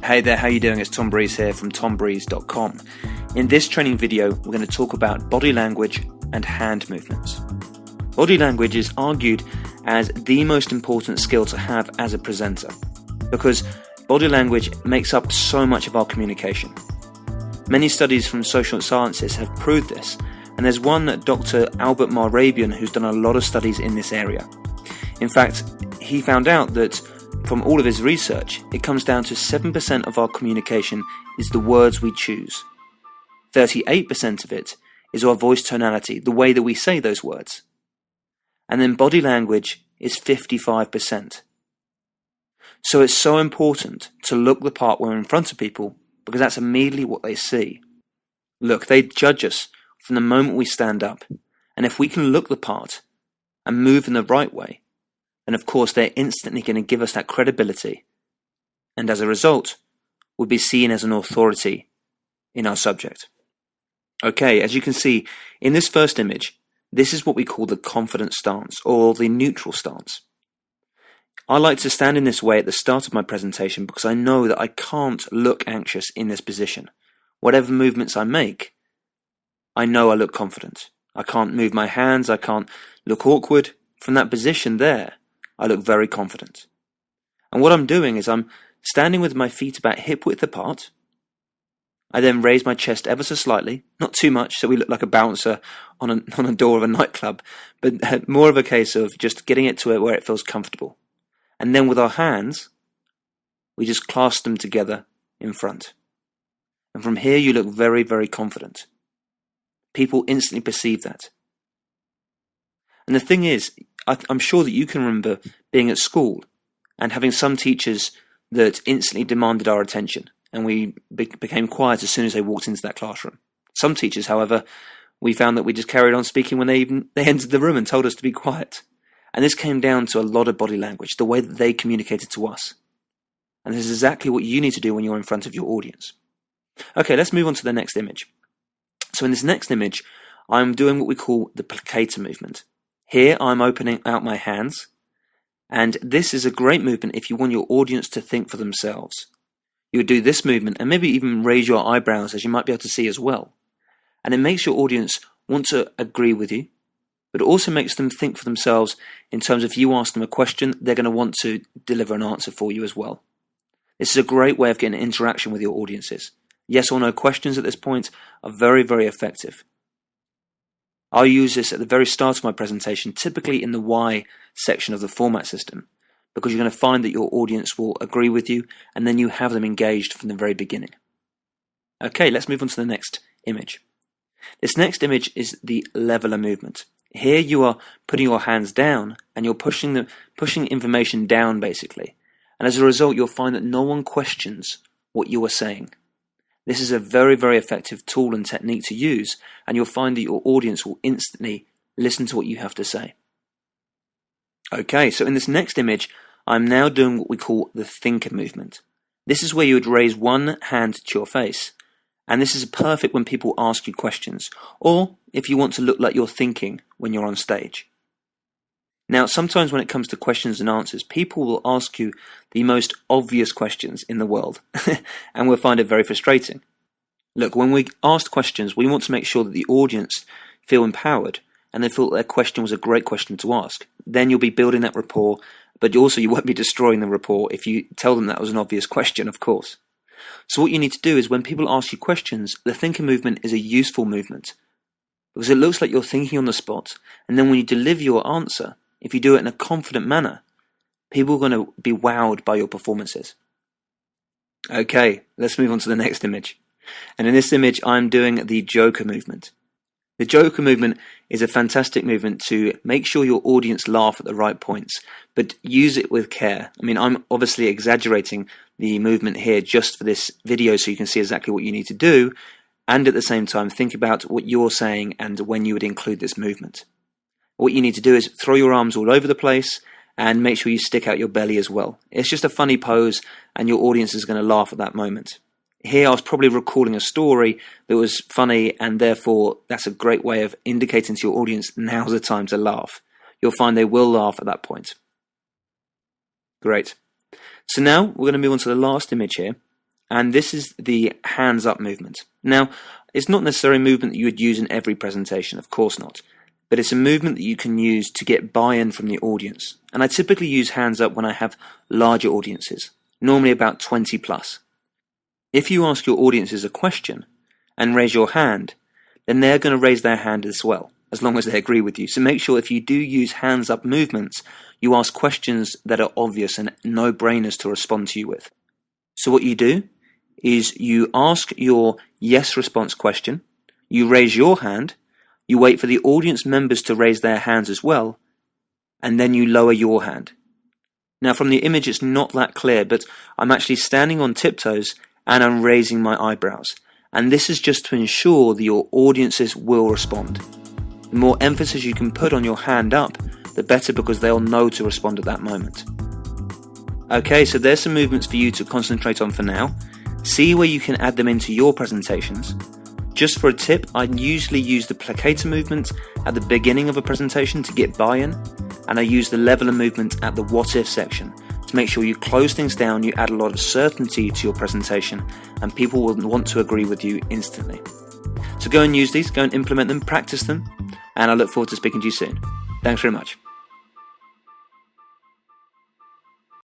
Hey there, how you doing? It's Tom Breeze here from tombreeze.com. In this training video, we're going to talk about body language and hand movements. Body language is argued as the most important skill to have as a presenter, because body language makes up so much of our communication. Many studies from social sciences have proved this, and there's one Dr. Albert Mehrabian who's done a lot of studies in this area. In fact, he found out that from all of his research, it comes down to 7% of our communication is the words we choose. 38% of it is our voice tonality, the way that we say those words. And then body language is 55%. So it's so important to look the part when we're in front of people, because that's immediately what they see. Look, they judge us from the moment we stand up. And if we can look the part and move in the right way, then of course they're instantly going to give us that credibility. And as a result, we'll be seen as an authority in our subject. Okay, as you can see, in this first image, this is what we call the confident stance, or the neutral stance. I like to stand in this way at the start of my presentation because I know that I can't look anxious in this position. Whatever movements I make, I know I look confident. I can't move my hands, I can't look awkward. From that position there, I look very confident. And what I'm doing is I'm standing with my feet about hip width apart. I then raise my chest ever so slightly, not too much so we look like a bouncer on a door of a nightclub, but more of a case of just getting it to where it feels comfortable. And then with our hands, we just clasp them together in front. And from here you look very, very confident. People instantly perceive that. And the thing is, I'm sure that you can remember being at school and having some teachers that instantly demanded our attention, and we became quiet as soon as they walked into that classroom. Some teachers, however, we found that we just carried on speaking when they entered the room and told us to be quiet. And this came down to a lot of body language, the way that they communicated to us. And this is exactly what you need to do when you're in front of your audience. Okay, let's move on to the next image. So in this next image, I'm doing what we call the plicator movement. Here I'm opening out my hands, and this is a great movement if you want your audience to think for themselves. You would do this movement and maybe even raise your eyebrows, as you might be able to see as well. And it makes your audience want to agree with you, but it also makes them think for themselves in terms of if you ask them a question, they're going to want to deliver an answer for you as well. This is a great way of getting an interaction with your audiences. Yes or no questions at this point are very, very effective. I'll use this at the very start of my presentation, typically in the why section of the format system, because you're going to find that your audience will agree with you, and then you have them engaged from the very beginning. Okay, let's move on to the next image. This next image is the leveler movement. Here you are putting your hands down, and you're pushing information down basically. And as a result, you'll find that no one questions what you are saying. This is a very, very effective tool and technique to use, and you'll find that your audience will instantly listen to what you have to say. Okay, so in this next image, I'm now doing what we call the thinker movement. This is where you would raise one hand to your face, and this is perfect when people ask you questions, or if you want to look like you're thinking when you're on stage. Now, sometimes when it comes to questions and answers, people will ask you the most obvious questions in the world, and we'll find it very frustrating. Look, when we ask questions, we want to make sure that the audience feel empowered, and they feel that their question was a great question to ask. Then you'll be building that rapport, but also you won't be destroying the rapport if you tell them that was an obvious question, of course. So what you need to do is when people ask you questions, the thinker movement is a useful movement, because it looks like you're thinking on the spot, and then when you deliver your answer, if you do it in a confident manner, people are going to be wowed by your performances. Okay, let's move on to the next image. And in this image, I'm doing the Joker movement. The Joker movement is a fantastic movement to make sure your audience laugh at the right points, but use it with care. I mean, I'm obviously exaggerating the movement here just for this video so you can see exactly what you need to do, and at the same time think about what you're saying and when you would include this movement. What you need to do is throw your arms all over the place and make sure you stick out your belly as well. It's just a funny pose and your audience is going to laugh at that moment. Here I was probably recalling a story that was funny, and therefore that's a great way of indicating to your audience now's the time to laugh. You'll find they will laugh at that point. Great. So now we're going to move on to the last image here, and this is the hands up movement. Now, it's not necessarily a movement that you would use in every presentation, of course not, but it's a movement that you can use to get buy-in from the audience. And I typically use hands up when I have larger audiences, normally about 20 plus. If you ask your audiences a question and raise your hand, then they're going to raise their hand as well, as long as they agree with you. So make sure if you do use hands up movements, you ask questions that are obvious and no-brainers to respond to you with. So what you do is you ask your yes response question, you raise your hand, you wait for the audience members to raise their hands as well, and then you lower your hand. Now from the image it's not that clear, but I'm actually standing on tiptoes and I'm raising my eyebrows. And this is just to ensure that your audiences will respond. The more emphasis you can put on your hand up, the better, because they'll know to respond at that moment. Okay, so there's some movements for you to concentrate on for now. See where you can add them into your presentations. Just for a tip, I usually use the placator movement at the beginning of a presentation to get buy-in, and I use the leveler movement at the what if section to make sure you close things down, you add a lot of certainty to your presentation, and people will want to agree with you instantly. So go and use these, go and implement them, practice them, and I look forward to speaking to you soon. Thanks very much.